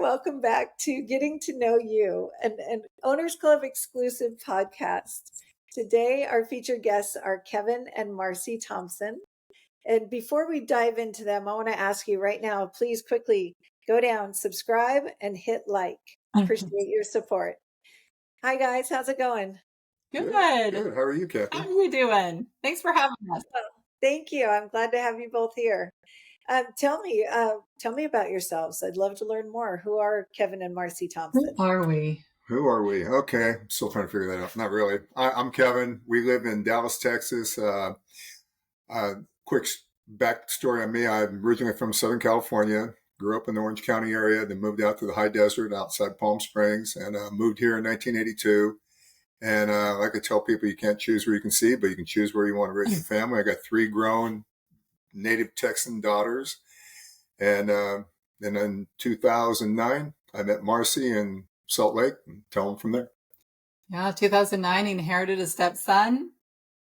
Welcome back to Getting to Know You, an Owners Club exclusive podcast. Today, our featured guests are Kevin and Marcie Thompson. And before we dive into them, I want to ask you right now, please quickly go down, subscribe, and hit like. Appreciate your support. Hi, guys. How's it going? Good. Good. How are you, Kathie? How are you doing? Thanks for having us. Well, thank you. I'm glad to have you both here. Tell me about yourselves. I'd love to learn more. Who are Kevin and Marcie Thompson? Who are we? Okay. I'm still trying to figure that out. Not really. I'm Kevin. We live in Dallas, Texas. Quick backstory on me. I'm originally from Southern California, grew up in the Orange County area, then moved out to the high desert outside Palm Springs, and moved here in 1982. And like I tell people, you can't choose where you can see, but you can choose where you want to raise your family. I got 3 grown native Texan daughters. And then in 2009, I met Marcie in Salt Lake and tell them from there. Yeah, 2009, inherited a stepson.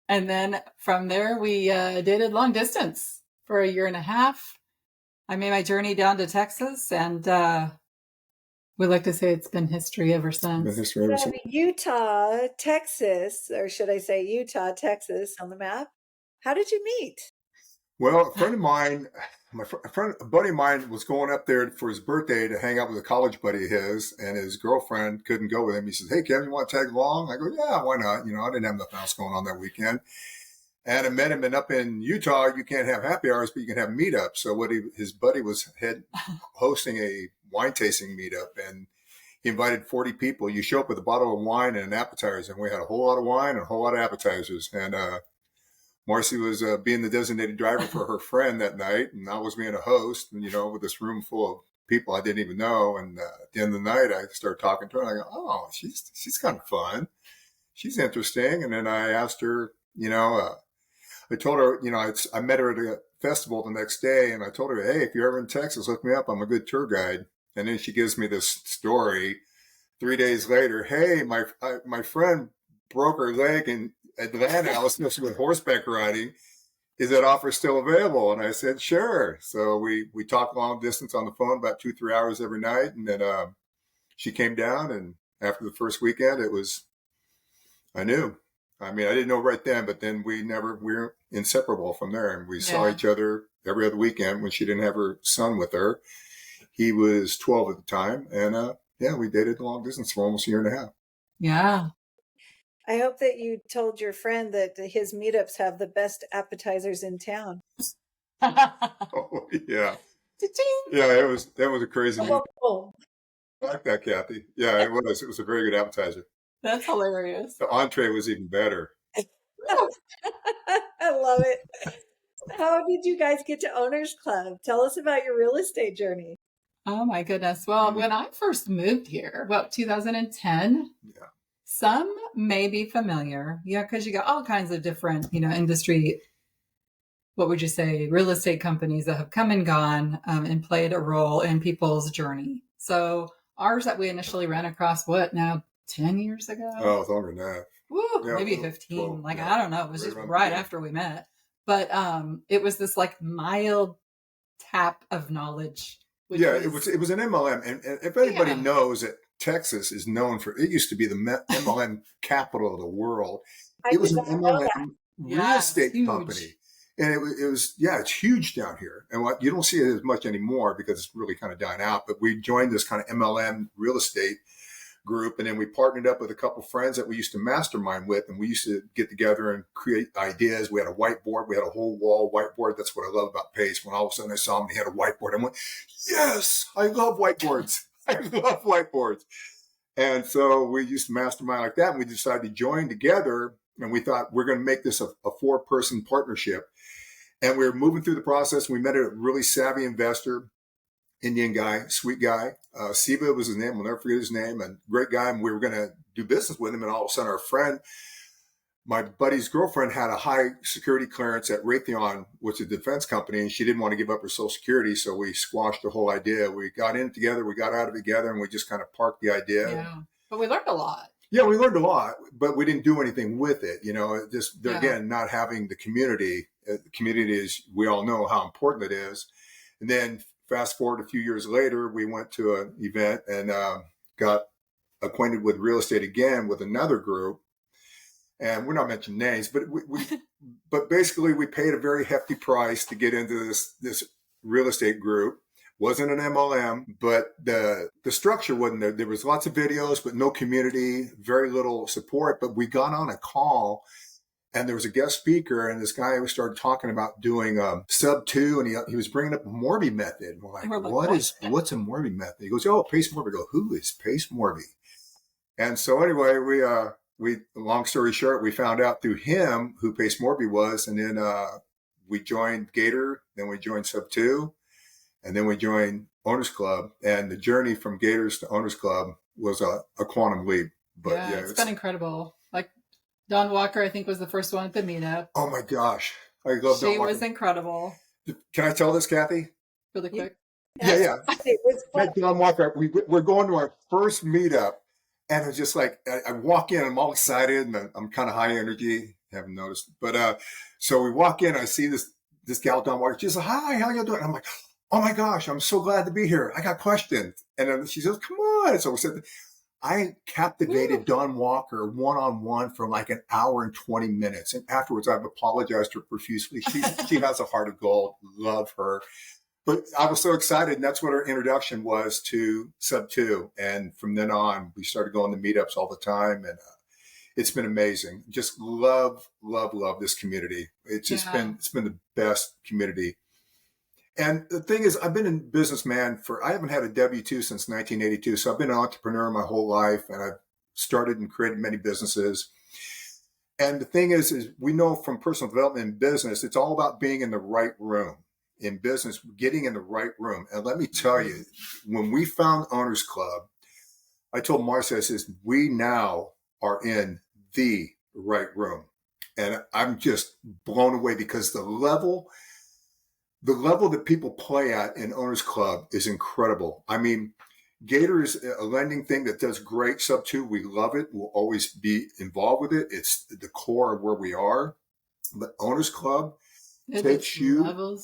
And then from there, we dated long distance for a year and a half. I made my journey down to Texas, and we like to say it's been history ever since. Utah, Texas, or should I say Utah, Texas on the map. How did you meet? Well, a friend of mine, a buddy of mine was going up there for his birthday to hang out with a college buddy of his, and his girlfriend couldn't go with him. He says, "Hey, Kevin, you want to tag along?" I go, "Yeah, why not?" I didn't have nothing else going on that weekend. And I met him, and up in Utah, you can't have happy hours, but you can have meetups. So his buddy was hosting a wine tasting meetup, and he invited 40 people. You show up with a bottle of wine and an appetizer, and we had a whole lot of wine and a whole lot of appetizers. And Marcie was being the designated driver for her friend that night, and I was being a host, and, with this room full of people I didn't even know. And at the end of the night, I started talking to her, and I go, "Oh, she's kind of fun. She's interesting." And then I asked her, I told her, I met her at a festival the next day, and I told her, "Hey, if you're ever in Texas, look me up. I'm a good tour guide." And then she gives me this story 3 days later. "Hey, my friend broke her leg in Atlanta. I was supposed to go horseback riding. Is that offer still available?" And I said, "Sure." So we talked long distance on the phone about 2-3 hours every night. And then she came down, and after the first weekend, I knew. I didn't know right then, but then we were inseparable from there. And we saw each other every other weekend when she didn't have her son with her. He was 12 at the time. And we dated long distance for almost a year and a half. Yeah. I hope that you told your friend that his meetups have the best appetizers in town. Oh, yeah. Yeah, that was a crazy meetup. I like that, Kathie. Yeah, it was. It was a very good appetizer. That's hilarious. The entree was even better. I love it. How did you guys get to Owners Club? Tell us about your real estate journey. Oh, my goodness. Well, when I first moved here, 2010, some may be familiar. Yeah, because you got all kinds of different, industry, what would you say, real estate companies that have come and gone and played a role in people's journey. So ours that we initially ran across, 10 years ago? Oh, it's longer than that. Woo, maybe 15. 12, I don't know. It was just right after we met. But it was this mild tap of knowledge. It was an MLM. And if anybody knows that Texas is known for, it used to be the MLM capital of the world. It was an MLM real estate company. And it was, it's huge down here. And you don't see it as much anymore because it's really kind of dying out. But we joined this kind of MLM real estate group, and then we partnered up with a couple friends that we used to mastermind with, and we used to get together and create ideas. We had a whiteboard. We had a whole wall whiteboard. That's what I love about Pace. When all of a sudden I saw him, he had a whiteboard. I went, "Yes, I love whiteboards. I love whiteboards." And so we used to mastermind like that, and we decided to join together, and we thought we're going to make this a 4-person partnership. And we were moving through the process. We met a really savvy investor, Indian guy, sweet guy. Siva was his name. We'll never forget his name. And great guy. And we were going to do business with him. And all of a sudden, our friend, my buddy's girlfriend, had a high security clearance at Raytheon, which is a defense company, and she didn't want to give up her Social Security. So we squashed the whole idea. We got in it together. We got out of it together, and we just kind of parked the idea. Yeah, but we learned a lot. Yeah, we learned a lot, but we didn't do anything with it. Again, not having the community. The community is, we all know how important it is. And then fast forward a few years later, we went to an event and got acquainted with real estate again with another group. And we're not mentioning names, but but basically we paid a very hefty price to get into this real estate group. Wasn't an MLM, but the structure wasn't there. There was lots of videos, but no community, very little support. But we got on a call, and there was a guest speaker, and this guy started talking about doing sub 2, and he was bringing up a Morby method. We're like, what's a Morby method? He goes, oh, Pace Morby. I go, who is Pace Morby? And so anyway, we long story short, we found out through him who Pace Morby was, and then we joined Gator, then we joined sub 2. And then we joined Owners Club, and the journey from Gators to Owners Club was a quantum leap. But yeah, it's been incredible. Like Dawn Walker, I think, was the first one at the meetup. Oh my gosh, I love Dawn Walker. She was incredible. Can I tell this, Kathie? Really quick. Yeah. Dawn Walker, we're going to our first meetup, and it's just like I walk in, I'm all excited, and I'm kind of high energy. Haven't noticed, but so we walk in, I see this gal Dawn Walker. She's like, "Hi, how you doing?" I'm like, oh my gosh, I'm so glad to be here. I got questions. And then she says, come on. So we said, I captivated Dawn Walker one-on-one for like an hour and 20 minutes. And afterwards, I've apologized to her profusely. She has a heart of gold. Love her. But I was so excited. And that's what our introduction was to Sub 2. And from then on, we started going to meetups all the time. And it's been amazing. Just love this community. It's just been the best community. And the thing is, I've been in business, man, I haven't had a W-2 since 1982. So I've been an entrepreneur my whole life, and I've started and created many businesses. And the thing is we know from personal development in business, it's all about being in the right room. In business, getting in the right room. And let me tell you, when we found Owners Club, I told Marcie, I says, we now are in the right room. And I'm just blown away because the level that people play at in Owners Club is incredible. I mean, Gator is a lending thing that does great. Sub 2, we love it. We'll always be involved with it. It's the core of where we are. But Owners Club levels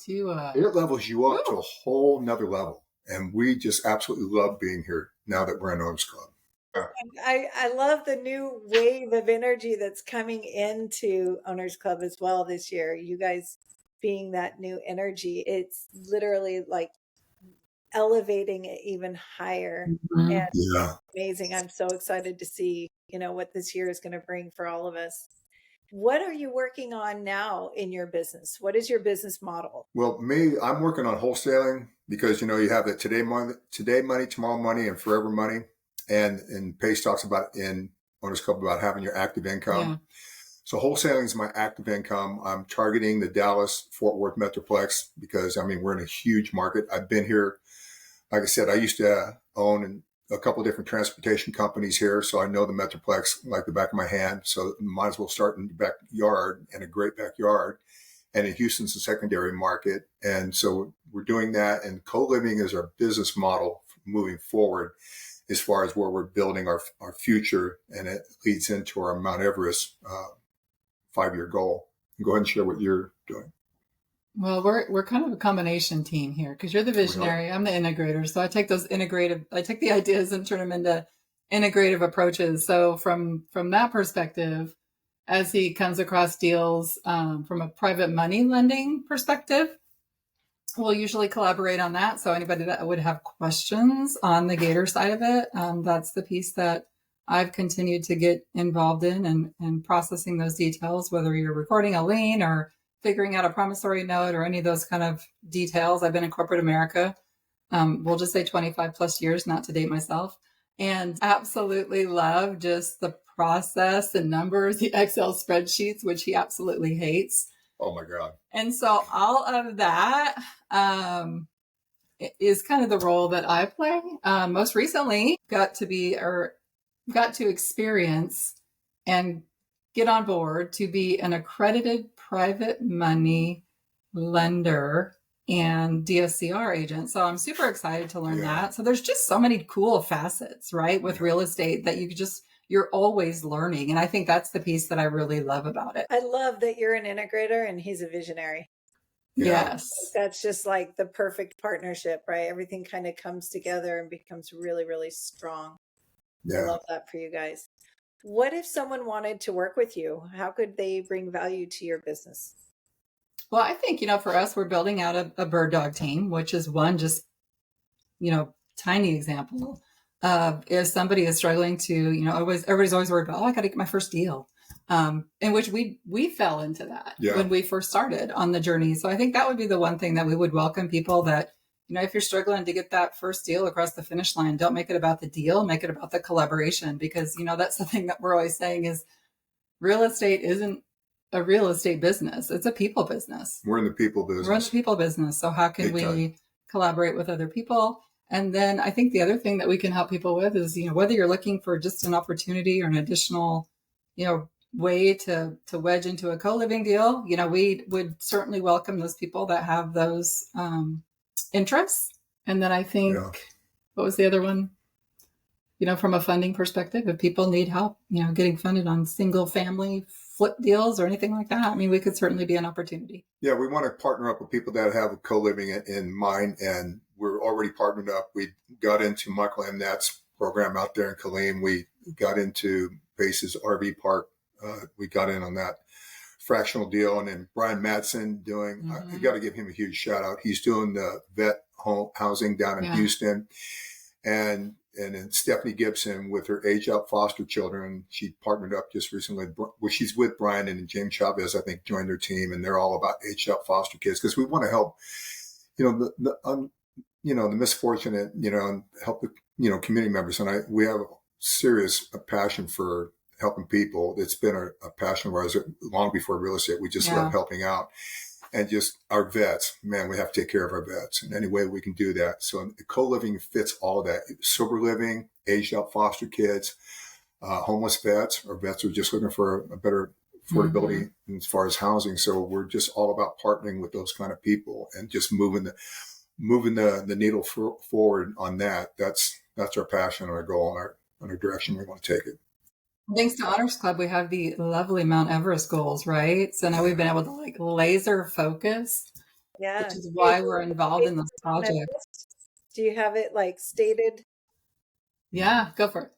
you up. It levels you up to a whole nother level. And we just absolutely love being here now that we're in Owners Club. I love the new wave of energy that's coming into Owners Club as well this year. You guys being that new energy, it's literally like elevating it even higher. Mm-hmm. And it's amazing. I'm so excited to see, what this year is going to bring for all of us. What are you working on now in your business? What is your business model? Well, I'm working on wholesaling because, you have the today money, tomorrow money, and forever money. And Pace talks about in Owners Club about having your active income. Yeah. So wholesaling is my active income. I'm targeting the Dallas-Fort Worth Metroplex because, we're in a huge market. I've been here. Like I said, I used to own a couple of different transportation companies here, so I know the Metroplex like the back of my hand. So might as well start in the backyard, and a great backyard. And in Houston's a secondary market. And so we're doing that. And co-living is our business model moving forward as far as where we're building our future. And it leads into our Mount Everest 5-year goal. Go ahead and share what you're doing. Well, we're kind of a combination team here because you're the visionary. I'm the integrator. So I take the ideas and turn them into integrative approaches. So from that perspective, as he comes across deals from a private money lending perspective, we'll usually collaborate on that. So anybody that would have questions on the Gator side of it, that's the piece that I've continued to get involved in and processing those details, whether you're recording a lien or figuring out a promissory note or any of those kind of details. I've been in corporate America, we'll just say 25 plus years, not to date myself, and absolutely love just the process and numbers, the Excel spreadsheets, which he absolutely hates. Oh my God. And so all of that is kind of the role that I play. Most recently got to experience and get on board to be an accredited private money lender and DSCR agent. So I'm super excited to learn that. So there's just so many cool facets, right, with real estate that you're always learning. And I think that's the piece that I really love about it. I love that you're an integrator and he's a visionary. Yes. That's just like the perfect partnership, right? Everything kind of comes together and becomes really, really strong. I love that for you guys. What if someone wanted to work with you? How could they bring value to your business? Well, I think, for us, we're building out a bird dog team, which is one just, tiny example of if somebody is struggling to, everybody's always worried about, I got to get my first deal. In which we fell into that when we first started on the journey. So I think that would be the one thing that we would welcome people that, if you're struggling to get that first deal across the finish line, don't make it about the deal, make it about the collaboration, because, that's the thing that we're always saying is real estate isn't a real estate business. It's a people business. We're in the people business. We're in the people business. So how can we collaborate with other people? And then I think the other thing that we can help people with is, whether you're looking for just an opportunity or an additional, way to wedge into a co-living deal, we would certainly welcome those people that have those interests. And then I think, what was the other one? From a funding perspective, if people need help, getting funded on single family flip deals or anything like that, we could certainly be an opportunity. Yeah, we want to partner up with people that have a co-living in mind, and we're already partnered up. We got into Michael M. Nat's program out there in Killeen. We got into Base's RV Park. We got in on that fractional deal, and then Brian Madsen doing, you got to give him a huge shout out. He's doing the vet home housing down in Houston. And then Stephanie Gibson with her age out foster children. She partnered up just recently. She's with Brian, and James Chavez, I think, joined their team, and they're all about age out foster kids because we want to help, the misfortunate, and help the, community members. And we have a serious passion for helping people. It's been a passion of ours long before real estate. We just love helping out. And just our vets, man, we have to take care of our vets in any way we can do that. So co-living fits all of that. Sober living, aged out foster kids, homeless vets, or vets who are just looking for a better affordability as far as housing. So we're just all about partnering with those kind of people and just moving the needle forward on that. That's our passion, our goal, and our direction we want to take it. Thanks to Honors Club, we have the lovely Mount Everest goals, right? So now we've been able to laser focus, which is why we're involved in this project. Do you have it stated? Yeah, go for it.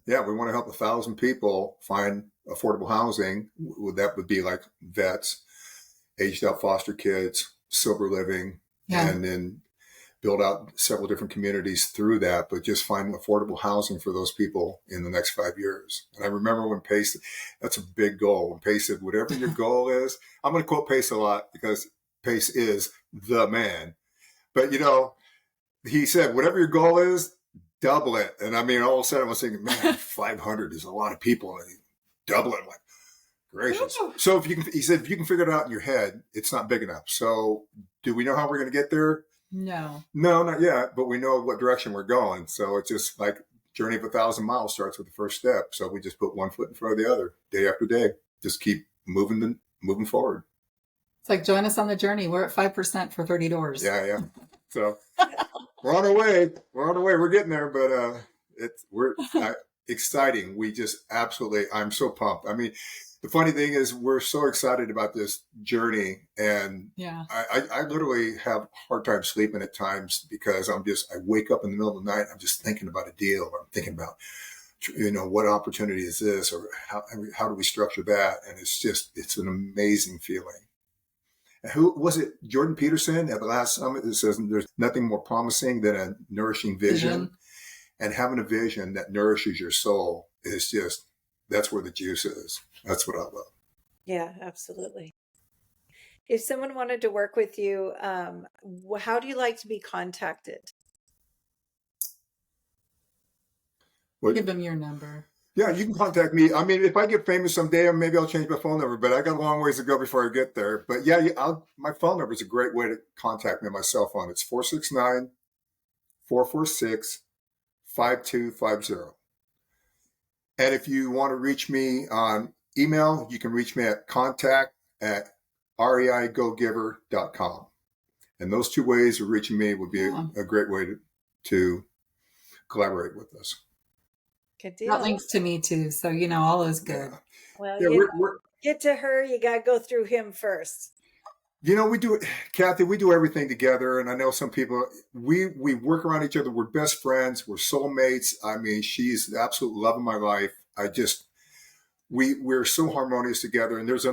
Yeah, we want to help 1,000 people find affordable housing. That would be like vets, aged out foster kids, sober living, and then build out several different communities through that, but just find affordable housing for those people in the next 5 years. And I remember when Pace, that's a big goal. When Pace said, whatever your goal is, I'm going to quote Pace a lot because Pace is the man. But, he said, whatever your goal is, double it. And all of a sudden I was thinking, man, 500 is a lot of people. And double it. I'm like, gracious. So he said, if you can figure it out in your head, it's not big enough. So do we know how we're going to get there? No, not yet, but we know what direction we're going. So it's just like journey of 1,000 miles starts with the first step. So we just put one foot in front of the other day after day. Just keep moving forward. It's like join us on the journey. We're at 5% for 30 doors. Yeah. So we're on our way. We're getting there, but we're exciting. We just absolutely, I'm so pumped. The funny thing is we're so excited about this journey, and I literally have a hard time sleeping at times because I wake up in the middle of the night, I'm just thinking about a deal, or I'm thinking about, what opportunity is this, or how do we structure that? And it's an amazing feeling. Who was it? Jordan Peterson at the last summit that says there's nothing more promising than a nourishing vision. And having a vision that nourishes your soul is just, that's where the juice is. That's what I love. Yeah, absolutely. If someone wanted to work with you, how do you like to be contacted? Give them your number. Yeah, you can contact me. If I get famous someday, maybe I'll change my phone number, but I got a long ways to go before I get there. But yeah, my phone number is a great way to contact me on my cell phone. It's 469-446-5250. And if you want to reach me on email, you can reach me at contact@reigogiver.com. And those two ways of reaching me would be a great way to collaborate with us. Good deal. That links to me too. So, all is good. Well, get to her, you got to go through him first. We do, Kathie, we do everything together. And I know some people, we work around each other. We're best friends. We're soulmates. I mean, she's the absolute love of my life. We're so harmonious together. And there's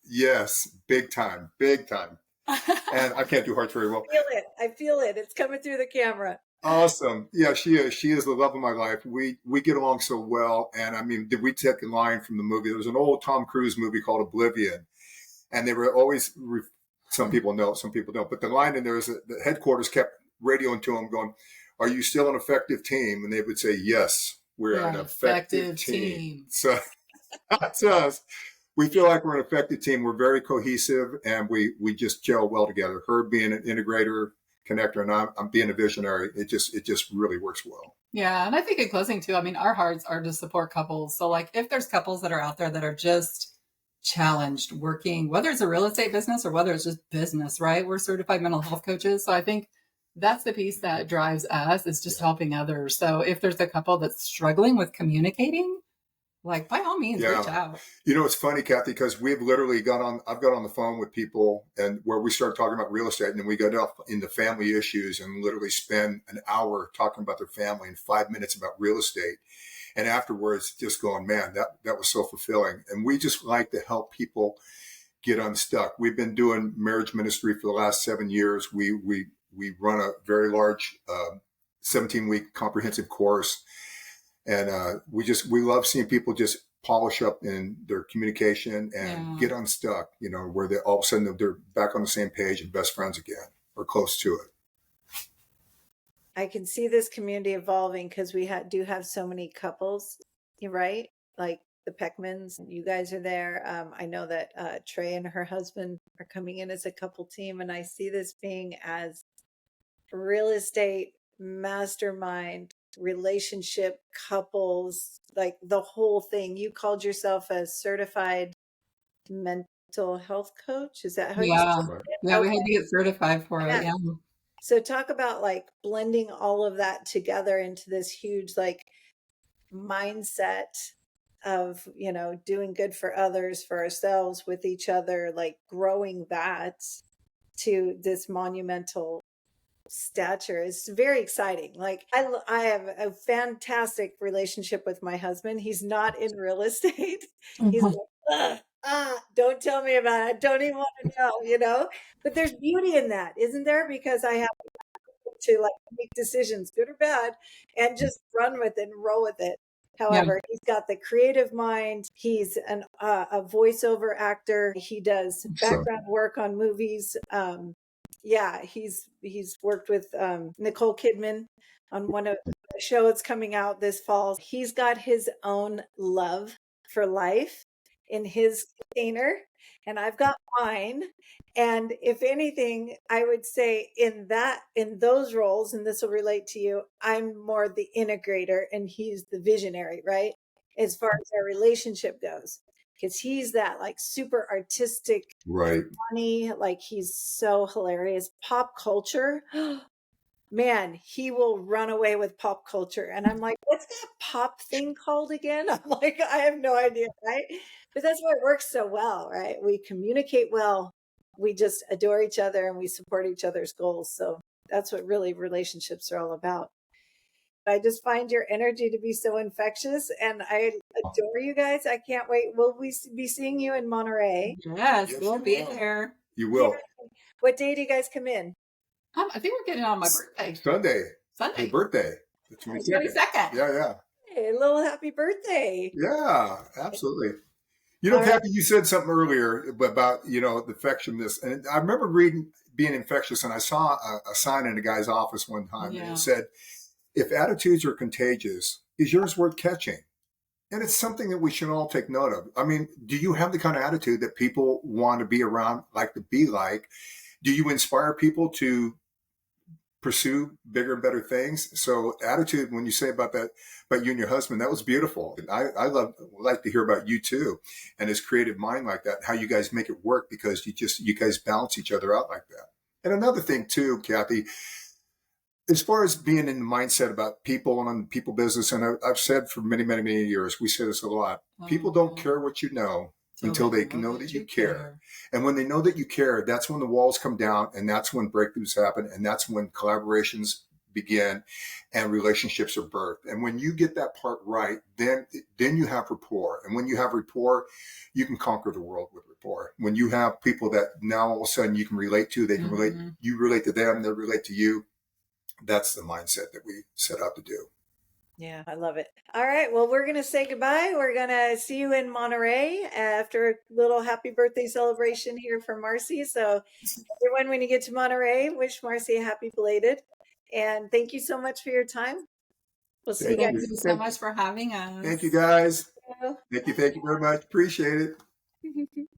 yes, big time. And I can't do hearts very well. I feel it. It's coming through the camera. Awesome. Yeah, she is. She is the love of my life. We get along so well. And I mean, did we take a line from the movie? There was an old Tom Cruise movie called Oblivion. And they were always, some people know, some people don't. But the line in there is that the headquarters kept radioing to them going, "Are you still an effective team?" And they would say, "Yes, we're an effective team." So that's us. We feel like we're an effective team. We're very cohesive, and we just gel well together. Her being an integrator, connector, and I'm being a visionary. It just really works well. Yeah. And I think in closing too, I mean, our hearts are to support couples. So like if there's couples that are out there that are just challenged working, whether it's a real estate business or whether it's just business, right? We're certified mental health coaches. So I think that's the piece that drives us, is just helping others. So if there's a couple that's struggling with communicating, like by all means, reach out. It's funny, Kathie, because we've literally I've got on the phone with people and where we start talking about real estate, and then we go down into family issues and literally spend an hour talking about their family and 5 minutes about real estate. And afterwards, just going, man, that was so fulfilling. And we just like to help people get unstuck. We've been doing marriage ministry for the last 7 years. We run a very large 17-week comprehensive course. And we love seeing people just polish up in their communication and get unstuck, where they all of a sudden they're back on the same page and best friends again or close to it. I can see this community evolving because we do have so many couples, right? Like the Peckmans, you guys are there. I know that Trey and her husband are coming in as a couple team, and I see this being as real estate mastermind, relationship, couples, like the whole thing. You called yourself a certified mental health coach. Is that how you said it? Yeah, we had to get certified for it. Yeah. So talk about like blending all of that together into this huge like mindset of, doing good for others, for ourselves, with each other, like growing that to this monumental stature is very exciting. Like I have a fantastic relationship with my husband. He's not in real estate. He's like, don't tell me about it. I don't even want to know, but there's beauty in that, isn't there? Because I have to like make decisions, good or bad, and just run with it and roll with it. However, he's got the creative mind. He's a voiceover actor. He does background work on movies. He's worked with Nicole Kidman on one of the shows coming out this fall. He's got his own love for life in his container, and I've got mine. And if anything, I would say in those roles, and this will relate to you, I'm more the integrator and he's the visionary, right? As far as our relationship goes, because he's that like super artistic, right? Funny, like he's so hilarious. Pop culture, man, he will run away with pop culture. And I'm like, what's that pop thing called again? I'm like, I have no idea, right? But that's why it works so well, right? We communicate well. We just adore each other and we support each other's goals. So that's what really relationships are all about. I just find your energy to be so infectious, and I adore you guys. I can't wait. Will we be seeing you in Monterey? Yes, we'll be there. You will. What day do you guys come in? I think we're getting on my birthday. Sunday. Your birthday. The 22nd. Yeah. Hey, a little happy birthday. Yeah, absolutely. Kathie, you said something earlier about, the infectiousness. And I remember being infectious, and I saw a sign in a guy's office one time, and it said, "If attitudes are contagious, is yours worth catching?" And it's something that we should all take note of. I mean, do you have the kind of attitude that people want to be around, like to be like? Do you inspire people to pursue bigger and better things? So attitude, when you say about that, about you and your husband, that was beautiful. And I like to hear about you too, and his creative mind like that, how you guys make it work, because you guys balance each other out like that. And another thing too, Kathie, as far as being in the mindset about people and people business, and I've said for many, many, many years, we say this a lot. People don't care what you know. until they can know that you care. And when they know that you care, that's when the walls come down, and that's when breakthroughs happen, and that's when collaborations begin and relationships are birthed. And when you get that part right, then you have rapport. And when you have rapport, you can conquer the world with rapport. When you have people that now all of a sudden you can relate to, they can relate, you relate to them, they relate to you. That's the mindset that we set out to do. Yeah, I love it. All right. Well, we're going to say goodbye. We're going to see you in Monterey after a little happy birthday celebration here for Marcie. So everyone, when you get to Monterey, wish Marcie a happy belated. And thank you so much for your time. We'll see you guys. Thank you so much for having us. Thank you, guys. Thank you very much. Appreciate it.